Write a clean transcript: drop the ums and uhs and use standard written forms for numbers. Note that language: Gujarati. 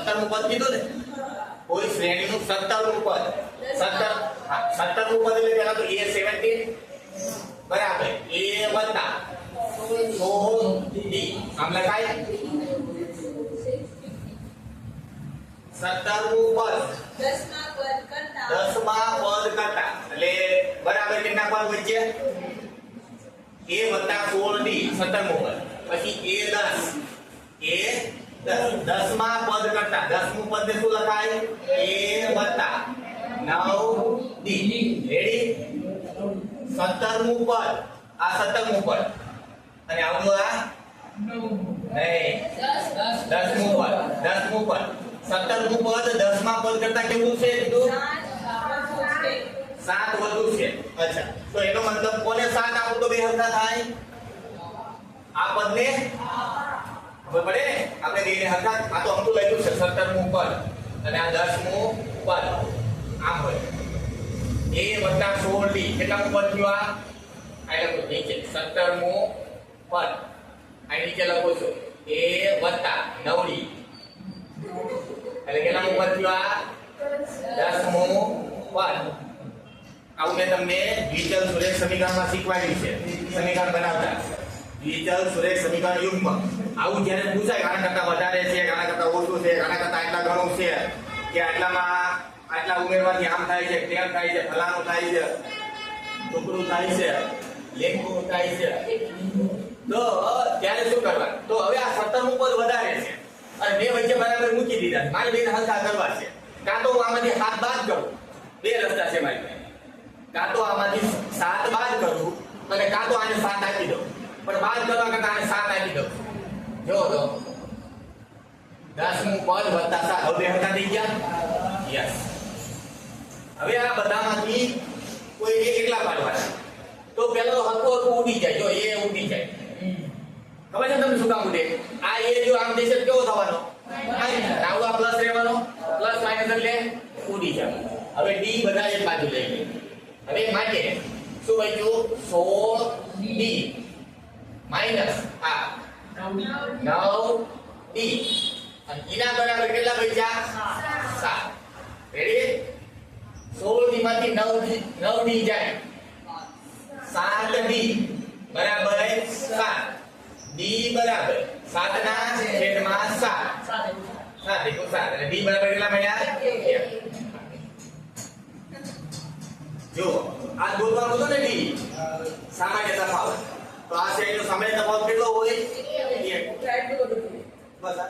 17મું પદ કીધું ને, કોઈ શ્રેણીનું 17મું પદ, 17 હા 17મું પદ એટલે પહેલા તો a17 બરાબર a વત્તા 16d આમ લખાય 17મું પદ 10મા પદ કરતા એટલે બરાબર કેટલા પદ વચ્ચે a વત્તા 16d 17મું પદ, પછી a10 10મા પદ કરતા 10મું પદ ને શું લખાય a વત્તા 9d રેડી 17મું પદ આ 17મું પદ અને આવડું આ નહીં 10મું પદ 10મું પદ 17મું પદ 10મા પદ કરતા કેવું છે કીધું 7 વધુ છે અચ્છા તો એનો મતલબ કોને 7 આપું તો બે હરખા થાય આ પદને ખબર પડે ને આપણે બેને હરખા આ તો અમતું લખ્યું છે 17મું પદ અને આ 10મું પદ આમ હોય a વત્તા 16d કેટલામું પદ થયું આ લખો નીચે 17મું પદ આ નીચે લખો છો a વત્તા 9d એટલે કેટલામું પદ થયું આ 10મું પદ આવું મેં તમને દ્વિચલ સુરેખ સમીકરણમાં શીખવાડ્યું છે સમીકરણ બનાવતા દ્વિચલ સુરેખ સમીકરણ યુગ્મ આવું જ્યારે પૂછાય આના કરતા વધારે છે આના કરતા ઓછું છે આના કરતા આટલા ઘણું છે કે આટલામાં આટલા ઉમેરવાથી આમ થાય છે તેમ થાય છે ફલાણું થાય છે ટુકડું થાય છે લેખું થાય છે તો ત્યારે શું કરવા તો હવે આ 17મું પદ વધારે છે અને બે વચ્ચે બરાબર મૂકી દીધા મારે બે હલકા કરવા છે કાં તો આમાંથી 7 બાદ કરું બે રસ્તા છે મારી પાસે કાં તો આમાંથી 7 બાદ કરું અને કાં તો આને 7 આપી દઉં પણ બાદ કરવા કરતા આને 7 આપી દઉં જો તો 10મું પદ વત્તા 7 હવે હટા થઈ ગયા યસ હવે આ બધામાંથી કોઈ એક એકલા પાડવાના તો પેલો હરકો ઉડી જાય જો એ ઉડી જાય ખબર છે તમને શું કામ ઉડે આ એ જો આમ દેશે કેવો થવાનો આવડો પ્લસ રહેવાનો પ્લસ માઈનસ એટલે ઉડી જાય હવે ડી બધા એક બાજુ લઈ લે હવે માટે શું બચ્યું 16d માઈનસ આ 9d અને એના બરાબર કેટલા બચ્યા 7 રેડી 16d માંથી 9d જાય 7d બરાબર 7 d બરાબર 7 ના છેદમાં 7 7 * 7 એટલે d બરાબર કેટલા મળ્યા 1 જો આ દોરવાનું હતું ને d સામાન્ય તફાવત તો આ છે એનો સામાન્ય તફાવત કેટલો હોય 1 બસ આ